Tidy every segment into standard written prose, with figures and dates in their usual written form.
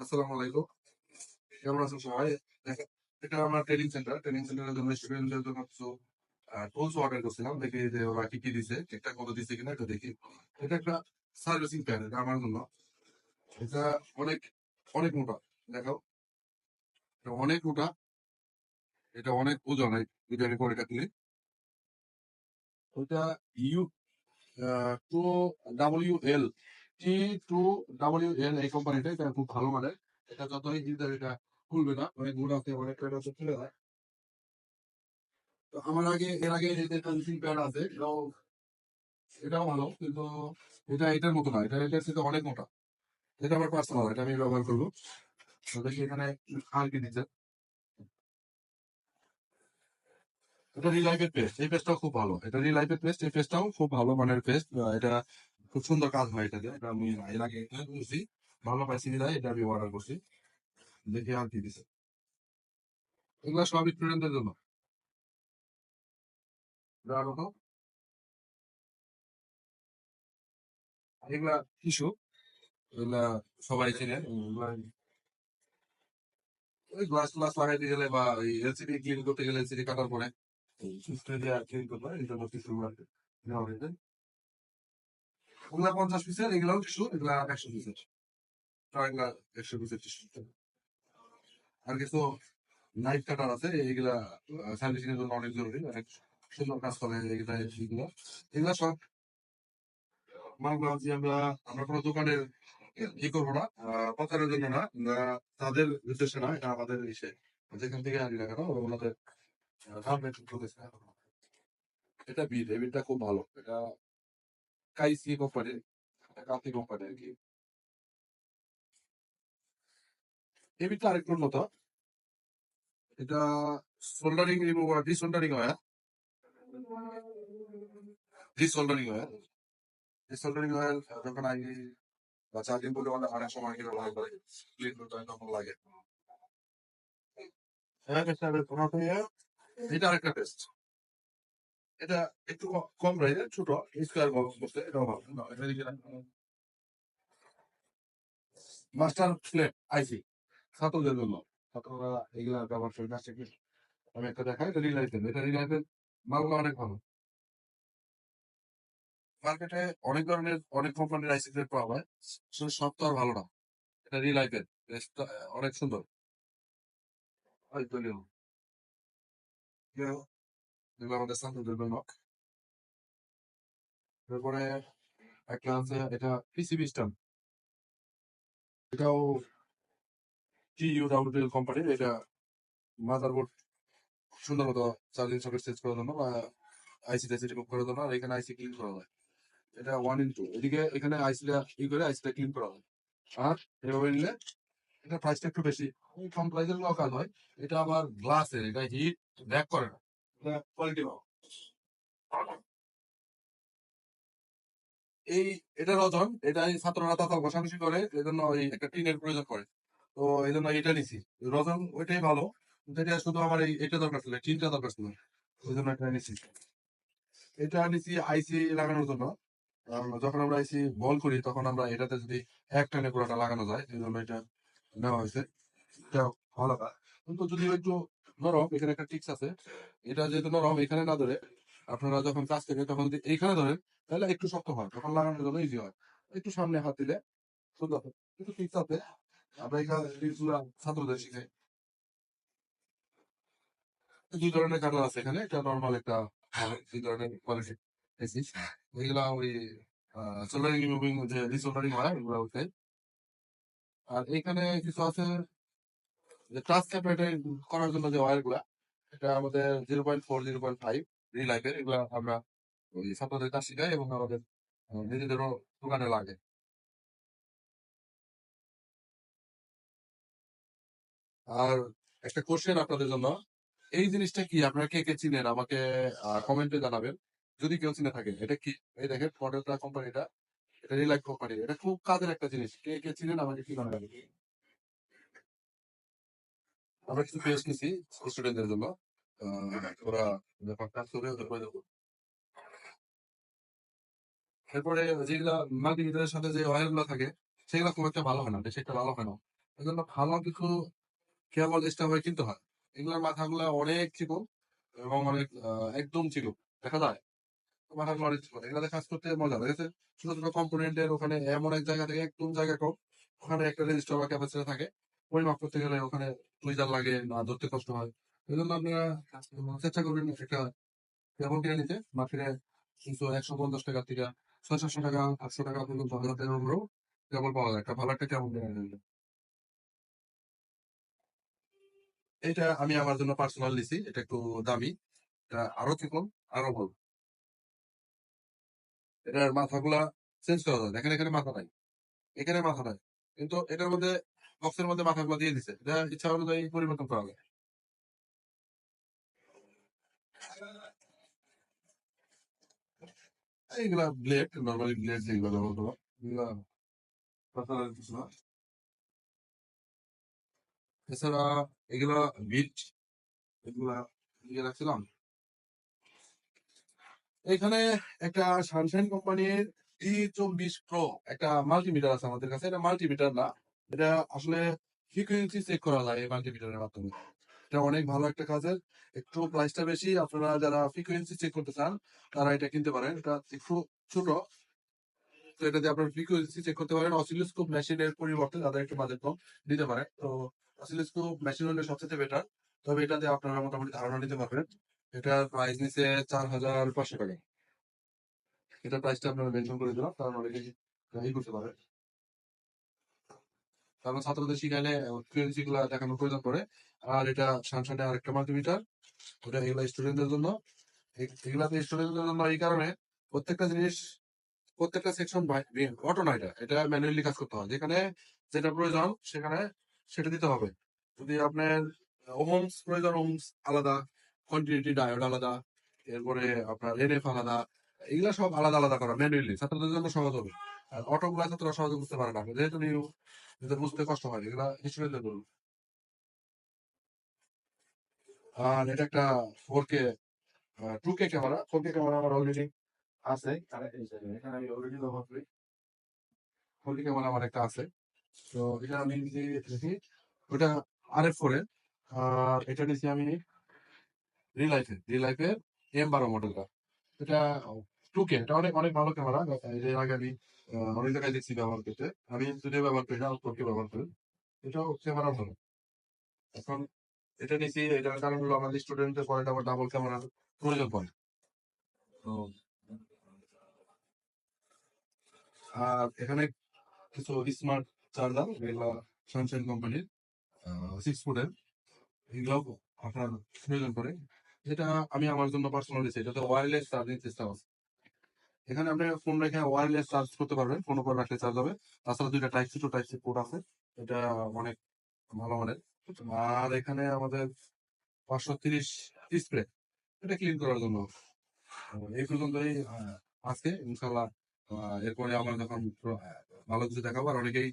আসসালামু আলাইকুম। কেমন আছেন সবাই? দেখেন, এটা আমার ট্রেনিং সেন্টার। ট্রেনিং সেন্টারের জন্য স্টুডেন্টদের জন্য কিছু টুলস অর্ডার করছিলাম। দেখি যে ওরা কি কি দিছে, ঠিকঠাক মতো দিছে কিনা একটু দেখি। এটা একটা সার্ভিসিং প্যাড, এটা আমার জন্য। এটা অনেক অনেক মোটা। দেখাও, এটা অনেক মোটা, এটা অনেক ওজন। এটা রেকর্ড এটা ক্লিক। ওইটা you two W L T2WL এই কোম্পানিটা, এটা খুব ভালো মানের। এটা যতই দিন এটা খুলবে না, অনেক গুণ আছে, অনেক প্যাড আছে, খুলে যায়। তো আমার এর আগে যে সার্ভিসিং প্যাড আছে, এটাও ভালো, কিন্তু এটা এটার মতো না। এটার সাথে অনেক মোটা। এটা আমার পার্সোনাল, এটা আমি ব্যবহার করবো। তো দেখি এখানে আর কি দিচ্ছে। এটা রিলাইফের পেস্ট, এই পেস্টটাও খুব ভালো। এটা রিলাইফের পেস্ট, এই পেস্টটাও খুব ভালো মানের পেস্ট। এটা খুব সুন্দর কাজ হয় এটা দিয়ে। এটা আমি এর আগে করছি, ভালো পাইছি বিধায় এটা আমি অর্ডার করছি। দেখি আর কি দিছে। এগুলো সব স্টুডেন্টদের জন্য। দেখো তো, এগুলা টিস্যু, এগুলা সবাই চেনে। ওই গ্লাস গ্লাস লাগাইতে গেলে বা এলসিডি ক্লিন করতে গেলে, এলসিডি কাটার পরে সুস্থ দিয়ে ক্লিন করতে হয়, এই জন্য টিস্যু নেওয়া হয়েছে। ওগুলা 50 পিসের, এগুলাও টিস্যু, এগুলা 100 পিসের। এগুলা 100 পিসের টিস্যু। আর কিছু নাইফ কাটার আছে, এগুলা সার্ভিসিং এর জন্য অনেক জরুরি, অনেক সুন্দর কাজ করে এগুলা। এগুলা এগুলা সব মালগুলো হচ্ছে আমরা আমরা কোনো দোকানের ই করবো না, প্রচারের জন্য না, তাদের উদ্দেশ্যে না, এটা আমাদের ইসে যেখান থেকে আনি না কেন ওনাদের দাম একটু ঢুকেছে। এটা বিট, এই বিটটা খুব ভালো। এটা কাইসি কোম্পানির, কাতি কোম্পানি আর কি। এই বিটটা আরেকটু উন্নত। এটা সোল্ডারিং রিমুভার, ডিসোল্ডারিং হয়, ডিসোল্ডারিং হয়, ডিসোল্ডারিং অয়েল। যখন আগে বা চার্জিং বলে অনেক সময় কি ব্যবহার করে, ক্লিন করতে হয় তখন লাগে। হ্যাঁ, এটা আরেকটা টেস্ট। এটা একটু কম প্রাইসের, ছোট স্কোয়ার বক্স করতে, এটাও ভালো। মাস্টার ফ্লেট আইসি ছাত্রদের জন্য, ছাত্ররা এগুলা ব্যবহার করে কাজটা কি। আমি একটা দেখাই, এটা রিলাইফের, এটা রিলাইফের মালগুলো অনেক ভালো। মার্কেটে অনেক ধরনের অনেক কোম্পানির আইসি প্লেট পাওয়া যায়, আসলে সব তো আর ভালো না। এটা রিলাইফের টেস্টটা অনেক সুন্দর। ওই দলীয় এগুলো আমাদের ছাত্রদের জন্য। তারপরে একটা আছে, এটা পিসিবি স্ট্যান্ড, এটাও TUWL কোম্পানির। এটা মাদারবোর্ড সুন্দর মতো চার্জিং সকেট সেট করার জন্য বা আইসি টাইসি রিমুভ করার জন্য, আর এখানে আইসি ক্লিন করা হয়। এটা 1 in 2, এদিকে এখানে আইসিটা ই করে আইসিটা ক্লিন করা হয়। আর এভাবে নিলে এটা প্রাইসটা একটু বেশি, ওই কম প্রাইসের গুলো কাজ হয়। এটা আবার গ্লাসের, এটা হিট ব্যাক করে না, এটা কোয়ালিটি ভালো। এই এটার ওজন, এটা এই ছাত্ররা তাতাল ঘষাঘষি করে, এই জন্য ওই একটা টিনের প্রয়োজন পড়ে। তো এই জন্য এটা নিছি। ওজন ওইটাই ভালো, কিন্তু এটা শুধু আমার এটা দরকার ছিল, টিনটা দরকার ছিল, ওই জন্য এটা নিছি। এটা নিছি আইসি লাগানোর জন্য। যখন আমরা আইসি বল করি তখন আমরা এটাতে যদি এক টানে পুরোটা লাগানো যায়, এই জন্য এটা নেওয়া হয়েছে। এটা ভালো কাজ, কিন্তু যদি একটু নরম, এখানে একটা টিক্স আছে। এটা যেহেতু নরম, এখানে না ধরে আপনারা যখন কাজ থেকে তখন যদি এইখানে ধরেন, তাহলে একটু শক্ত হয়, তখন লাগানোর জন্য ইজি হয়। একটু সামনে হাত দিলে সুন্দর হয়। কিন্তু টিক্স আছে, আমরা এখানে টিপস গুলা ছাত্রদের শিখাই। দুই ধরনের কাটার আছে এখানে, এটা নর্মাল, একটা দুই ধরনের কোয়ালিটি এসিস। এগুলা ওই সোল্ডারিং রিমুভিং, যে ডিসোল্ডারিং হয় এগুলা ওইটাই। আর এখানে কিছু আছে যে ট্রান্স সেপারেটর করার জন্য যে ওয়্যার গুলা, এটা আমাদের 0.4 0.5 রিলাইফের। এগুলা আমরা ওই ছাত্রদের কাজ শিখাই এবং আমাদের নিজেদেরও দোকানে লাগে। আর একটা কোশ্চেন আপনাদের জন্য, এই জিনিসটা কি, আপনারা কে কে চিনেন আমাকে কমেন্টে জানাবেন যদি কেউ চিনে থাকে। এটা কি, এই দেখেন মডেলটা কোম্পানিটা, এটা রিলাইফ কোম্পানি। এটা খুব কাজের একটা জিনিস, কে কে চিনেন আমাকে কি জানাবেন। আমরা কিছু পেজ নিছি স্টুডেন্টদের জন্য, ওরা যখন কাজ করবে ওদের করে দেবো। এরপরে যেগুলা মাল্টিমিটারের সাথে যে ওয়্যার গুলো থাকে, সেগুলো খুব একটা ভালো হয় না, বেশি একটা ভালো হয় না। এই জন্য ভালো কিছু কেবল স্টাফ হয়ে কিনতে হয়। এগুলোর মাথাগুলো অনেক চিকন এবং অনেক একদম চিকন দেখা যায়। মাথাগুলো অনেক চিকন, এগুলাতে কাজ করতে মজা লাগে। ছোট ছোট কম্পোনেন্টের ওখানে এমন এক জায়গা থেকে একদম জায়গা কম, ওখানে একটা রেজিস্টার বা ক্যাপাসিটর থাকে, পরিমাপ করতে গেলে ওখানে টুইজার লাগে না, ধরতে কষ্ট হয়। এই জন্য আপনারা চেষ্টা করবেন একটা কেবল কিনে নিতে। মার্কেটে 150 টাকা থেকে 600-700 টাকা, 800 টাকা পর্যন্ত হাজার টাকার উপরেও কেবল পাওয়া যায়। একটা ভালো একটা কেবল কিনে নিলে, এটা আমি আমার জন্য পার্সোনাল নিছি, এটা একটু দামি, এটা আরো চিকন, আরো ভালো। এটার মাথাগুলা চেঞ্জ করা যায়, এখানে এখানে মাথা নাই, এখানে মাথা নাই, কিন্তু এটার মধ্যে বক্সের মধ্যে মাথাগুলো দিয়ে দিছে, এটা ইচ্ছা অনুযায়ী পরিবর্তন করা যায়। এইগুলা ব্লেড, নর্মালি ব্লেড যেগুলো ব্যবহার করা, এগুলা পার্সোনাল কিছু না। এছাড়া এগুলা বিট, এগুলা ইয়ে রাখছিলাম এখানে। একটা সানশাইন কোম্পানির T24 Pro একটা মাল্টিমিটার আছে আমাদের কাছে। এটা মাল্টিমিটার না, এটা আসলে ফ্রিকোয়েন্সি চেক করা যায় এই মাল্টিমিটারের মাধ্যমে। এটা অনেক ভালো একটা কাজের, একটু প্রাইসটা বেশি। আপনারা যারা ফ্রিকোয়েন্সি চেক করতে চান তারা এটা কিনতে পারেন। এটা একটু ছোট, তো এটা দিয়ে আপনার ফ্রিকোয়েন্সি চেক করতে পারেন। অসিলোস্কোপ মেশিনের পরিবর্তে যাদের একটু বাজেট কম দিতে পারে, তো অসিলোস্কোপ মেশিন হলে সবচেয়ে বেটার। তবে এটাতে আপনারা মোটামুটি ধারণা নিতে পারবেন। এটার প্রাইস নিচে 4500 টাকা। এটার প্রাইসটা আপনারা মেনশন করে দিলাম, কারণ অনেকে ই করতে পারে, কারণ ছাত্রদের শিখাইলে ফ্রিকোয়েন্সি গুলা দেখানোর প্রয়োজন পড়ে। আর এটা সামসানে আরেকটা মাল্টিমিটার, ওটা এগুলা স্টুডেন্টদের জন্য। এগুলাতে স্টুডেন্টদের জন্য এই কারণে প্রত্যেকটা জিনিস, প্রত্যেকটা সেকশন অটো না, এটা এটা ম্যানুয়ালি কাজ করতে হয়। যেখানে যেটা প্রয়োজন সেখানে সেটা দিতে হবে। যদি আপনার ওহমস প্রয়োজন, ওহমস আলাদা, কন্টিনিউটি ডায়োড আলাদা, এরপরে আপনার এনএফ আলাদা, এগুলা সব আলাদা আলাদা করা ম্যানুয়ালি, ছাত্রদের জন্য সহজ হবে। আর অটো গুলা ছাত্ররা সহজে বুঝতে পারে না, যেহেতু নিউ, এদের বুঝতে কষ্ট হয়, এগুলা স্টুডেন্টদের জন্য। আর এটা একটা 4K 2K camera, 4K camera আমার অলরেডি আছে। আর এই যে এখানে আমি অলরেডি ব্যবহার করি, 4K ক্যামেরা আমার একটা আছে। তো এটা আমি নিচে দেখি, ওটা RF4 এর। আর এটা নিচ্ছি আমি রিলাইফের M12 মডেলটা। এটা 2K, এটা অনেক অনেক ভালো ক্যামেরা। এর আগে আমি অনেক জায়গায় দেখছি ব্যবহার করতে। আমি যদিও ব্যবহার করি না, 4K ব্যবহার করি। এটাও ক্যামেরা ভালো। এখন এটা নিচ্ছি, এটার কারণ হলো আমাদের স্টুডেন্টদের পরে আবার ডাবল ক্যামেরার প্রয়োজন পড়ে। তো আর এখানে কিছু স্মার্ট চার্জার, এগুলা সানশাইন কোম্পানির 6 ফুটের, এগুলো আপনার প্রয়োজন পড়ে। যেটা আমি আমার জন্য পার্সোনাল দিচ্ছি, এটাতে ওয়্যারলেস চার্জিং সিস্টেম আছে। এখানে আপনি ফোন রেখে ওয়্যারলেস চার্জ করতে পারবেন, ফোন উপর রাখলে চার্জ হবে। তাছাড়া দুইটা type C to type C port আছে, এটা অনেক ভালো মানের। আর এখানে আমাদের 530 স্প্রে, এটা ক্লিন করার জন্য। এই পর্যন্তই আজকে, ইনশাল্লাহ। এরপরে আমার যখন ভালো কিছু দেখাবো, আর অনেকেই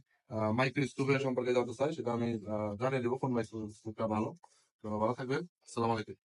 মাইক্রো স্কুপের সম্পর্কে জানতে চাই, সেটা আমি জানিয়ে দেবো কোন মাইক্রো স্কুপটা ভালো। তো ভালো থাকবেন, আসসালামু আলাইকুম।